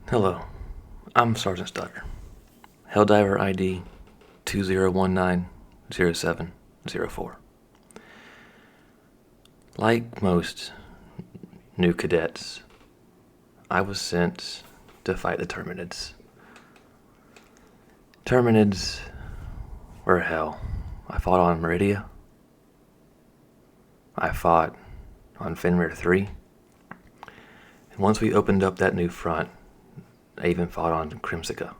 Hello, I'm Sergeant Stutter. Helldiver ID 20190704. Like most new cadets, I was sent to fight the Terminids. Terminids were hell. I fought on Meridia. I fought on Fenrir 3. And once we opened up that new front, I even fought on Crimsica.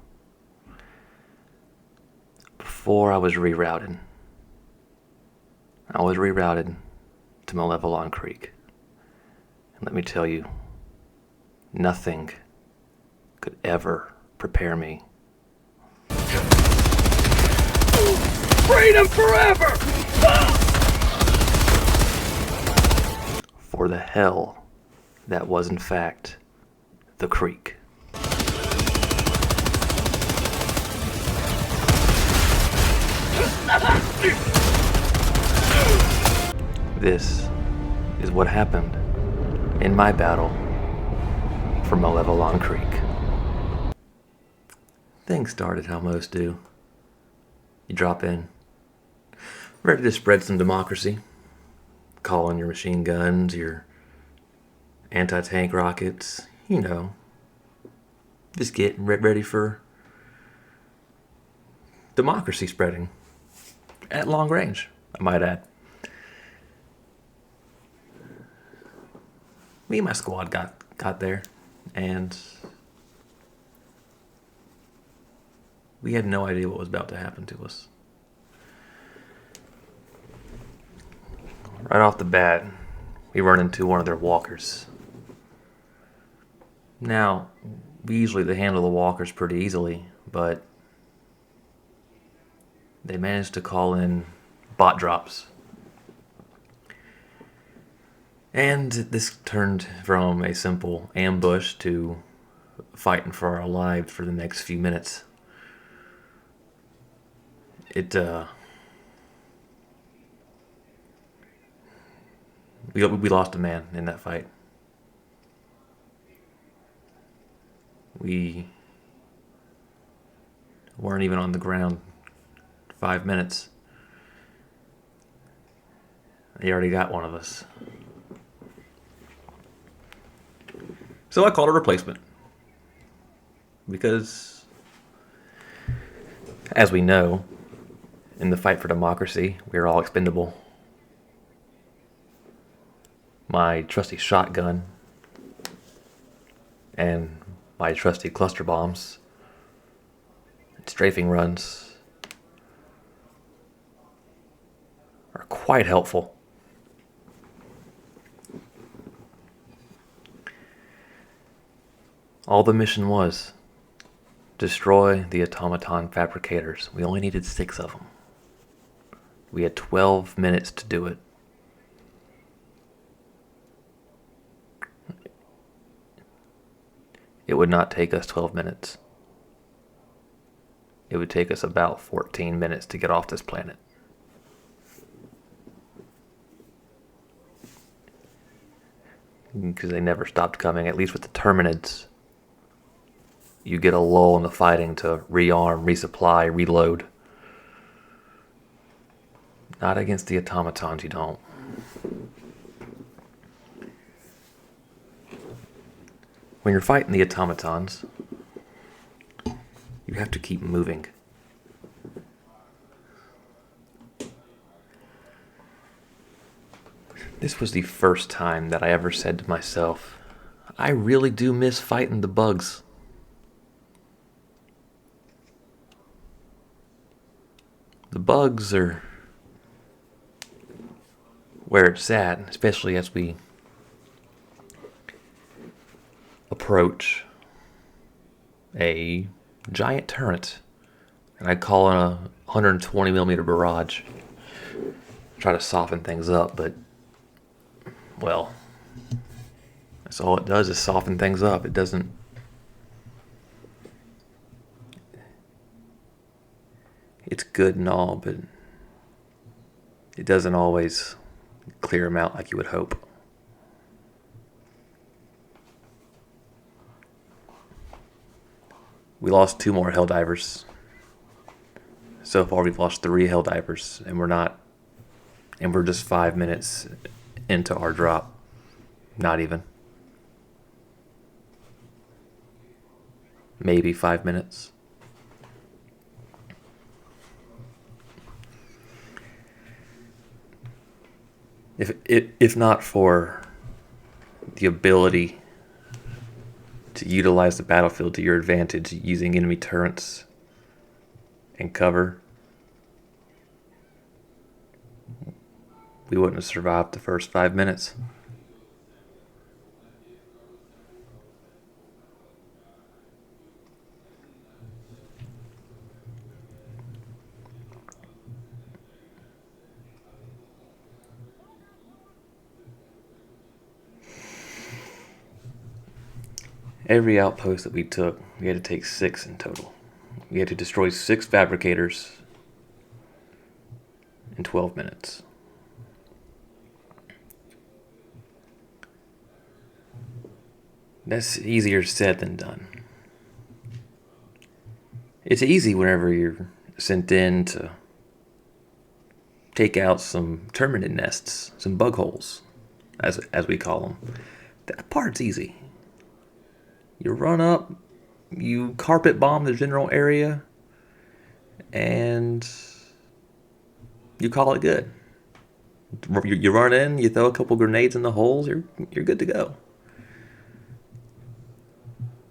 Before I was rerouted to Malevelon Creek. And let me tell you, nothing could ever prepare me. Freedom forever! For the hell that was in fact the creek. This is what happened in my battle for Malevelon Creek. Things started how most do. You drop in, ready to spread some democracy, call in your machine guns, your anti-tank rockets, just get ready for democracy spreading at long range, I might add. Me and my squad got there, and we had no idea what was about to happen to us. Right off the bat, we run into one of their walkers. Now, we usually handle the walkers pretty easily, but they managed to call in bot drops. And this turned from a simple ambush to fighting for our lives for the next few minutes. We lost a man in that fight. We weren't even on the ground 5 minutes. They already got one of us. So I called a replacement. Because, as we know, in the fight for democracy, we're all expendable. My trusty shotgun and my trusty cluster bombs and strafing runs are quite helpful. All the mission was destroy the automaton fabricators. We only needed 6 of them. We had 12 minutes to do it. It would not take us 12 minutes. It would take us about 14 minutes to get off this planet. Because they never stopped coming, at least with the Terminids. You get a lull in the fighting to rearm, resupply, reload. Not against the automatons, you don't. When you're fighting the automatons, you have to keep moving. This was the first time that I ever said to myself, I really do miss fighting the bugs. The bugs are where it's at, especially as we approach a giant turret. And I call in a 120 millimeter barrage. Try to soften things up, but, well, that's all it does is soften things up. It doesn't... It's good and all, but it doesn't always clear them out like you would hope. We lost 2 more Helldivers. So far, we've lost 3 Helldivers, and we're just 5 minutes into our drop. Not even. Maybe 5 minutes. If not for the ability to utilize the battlefield to your advantage using enemy turrets and cover, we wouldn't have survived the first 5 minutes. Every outpost that we took, we had to take 6 in total. We had to destroy 6 fabricators in 12 minutes. That's easier said than done. It's easy whenever you're sent in to take out some terminate nests, some bug holes, as we call them. That part's easy. You run up, you carpet bomb the general area, and you call it good. You run in, you throw a couple grenades in the holes, you're good to go.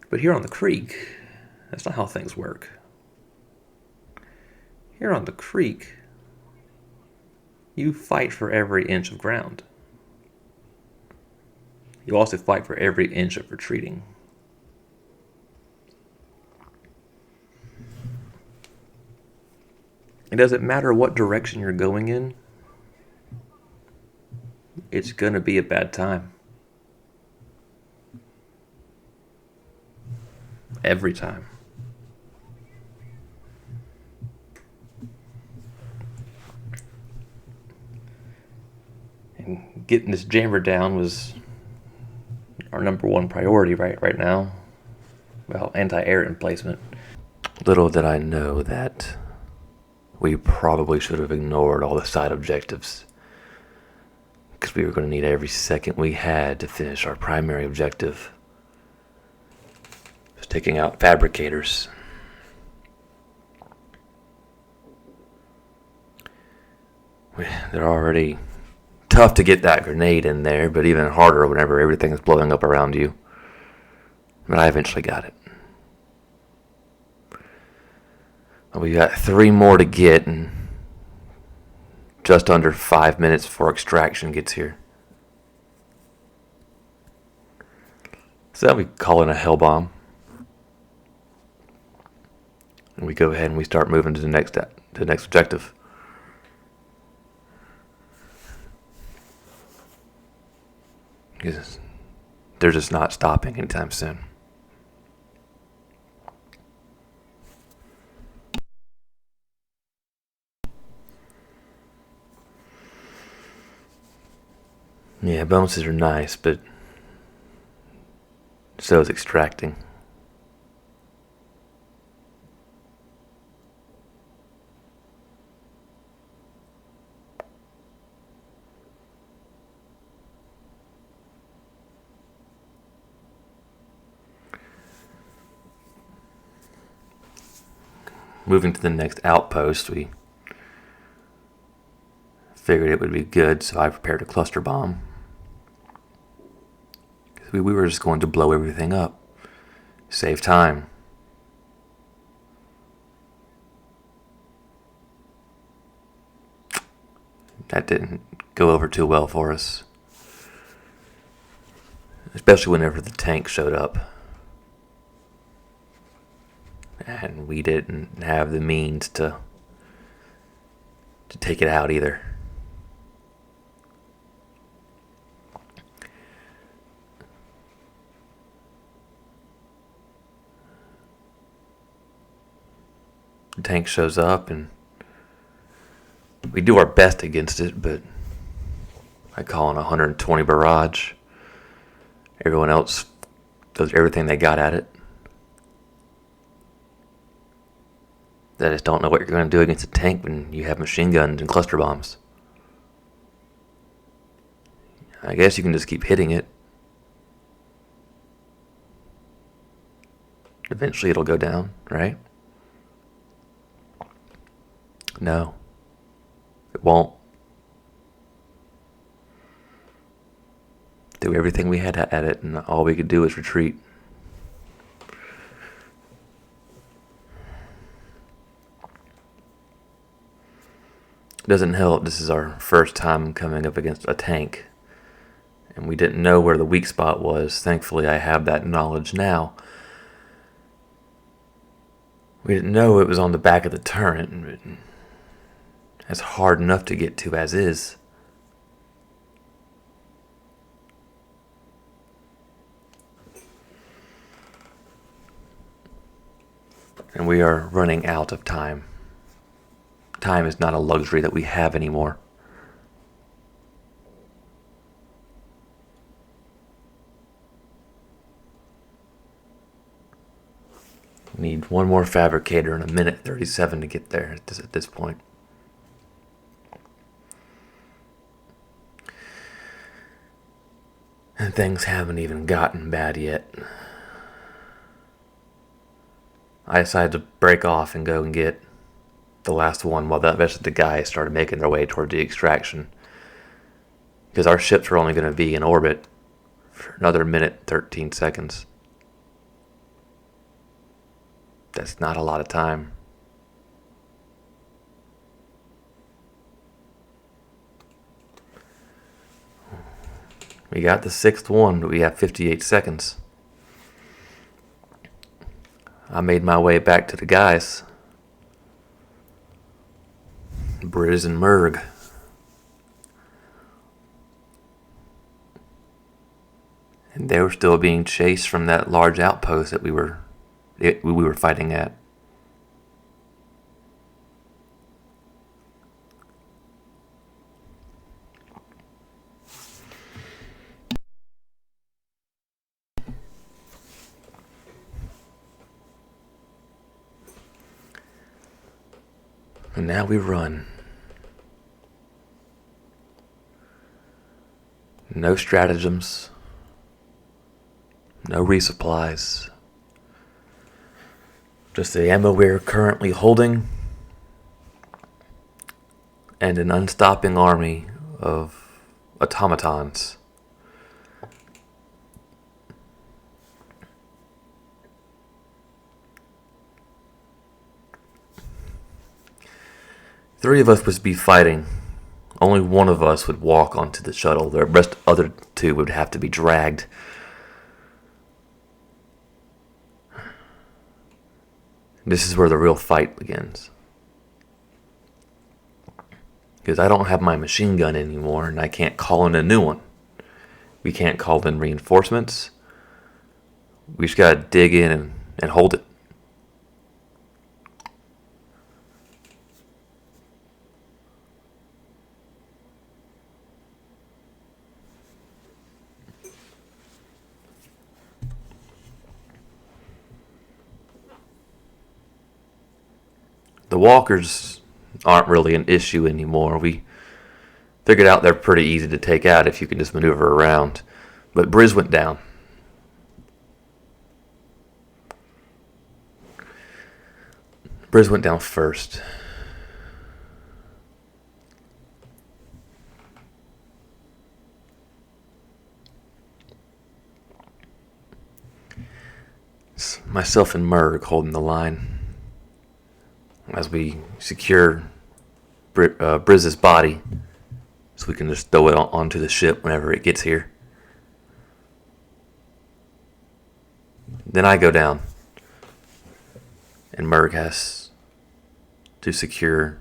But here on the creek, that's not how things work. Here on the creek, you fight for every inch of ground. You also fight for every inch of retreating. It doesn't matter what direction you're going in, it's gonna be a bad time. Every time. And getting this jammer down was our number 1 priority right now. Well, anti-air emplacement. Little did I know that we probably should have ignored all the side objectives, because we were going to need every second we had to finish our primary objective. Just taking out fabricators. They're already tough to get that grenade in there, but even harder whenever everything is blowing up around you. But I eventually got it. We got 3 more to get, and just under 5 minutes before extraction gets here. So then we call in a hell bomb, and we go ahead and we start moving to the next objective. Because they're just not stopping anytime soon. Yeah, bonuses are nice, but so is extracting. Moving to the next outpost, we figured it would be good, so I prepared a cluster bomb. We were just going to blow everything up. Save time. That didn't go over too well for us. Especially whenever the tank showed up. And we didn't have the means to take it out either. The tank shows up and we do our best against it, but I call in 120 barrage. Everyone else does everything they got at it. I just don't know what you're going to do against a tank when you have machine guns and cluster bombs. I guess you can just keep hitting it. Eventually it'll go down, right? No, it won't. Do everything we had at it, and all we could do was retreat. It doesn't help. This is our first time coming up against a tank, and we didn't know where the weak spot was. Thankfully, I have that knowledge now. We didn't know it was on the back of the turret. It's hard enough to get to as is. And we are running out of time. Time is not a luxury that we have anymore. We need one more fabricator in a minute 37 to get there at this point. And things haven't even gotten bad yet. I decided to break off and go and get the last one while the rest of the guys started making their way toward the extraction. Because our ships were only going to be in orbit for another minute 13 seconds. That's not a lot of time. We got the sixth one, but we have 58 seconds. I made my way back to the guys. Briz and Merg. And they were still being chased from that large outpost that we were fighting at. And now we run. No stratagems. No resupplies. Just the ammo we're currently holding. And an unstopping army of automatons. Three of us would be fighting. Only one of us would walk onto the shuttle. The rest other two would have to be dragged. This is where the real fight begins. Because I don't have my machine gun anymore, and I can't call in a new one. We can't call in reinforcements. We just gotta dig in and hold it. The walkers aren't really an issue anymore. We figured out they're pretty easy to take out if you can just maneuver around. But Briz went down. Briz went down first. It's myself and Merg holding the line as we secure Briz's body so we can just throw it onto the ship whenever it gets here. Then I go down, and Merg has to secure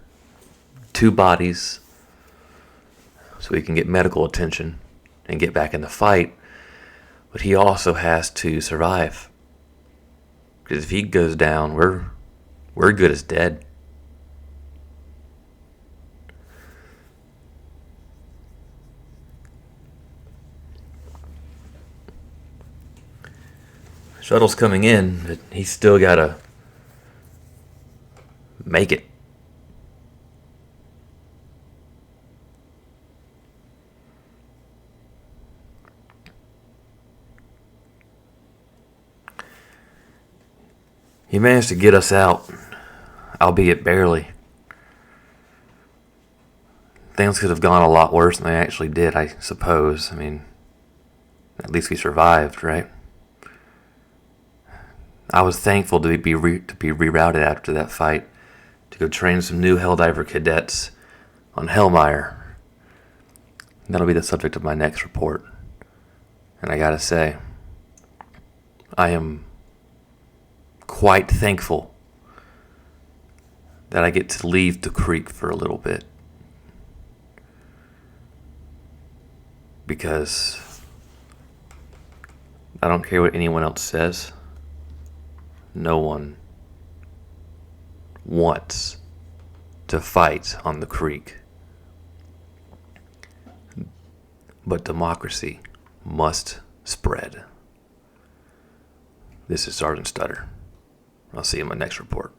two bodies so he can get medical attention and get back in the fight, but he also has to survive. Because if he goes down, we're good as dead. Shuttle's coming in, but he's still got to make it. He managed to get us out, albeit barely. Things could have gone a lot worse than they actually did, I suppose. I mean, at least we survived, right? I was thankful to be rerouted after that fight to go train some new Helldiver cadets on Hellmire. That'll be the subject of my next report. And I gotta say, I am quite thankful that I get to leave the creek for a little bit. Because I don't care what anyone else says. No one wants to fight on the creek. But democracy must spread. This is Sergeant Stutter. I'll see you in my next report.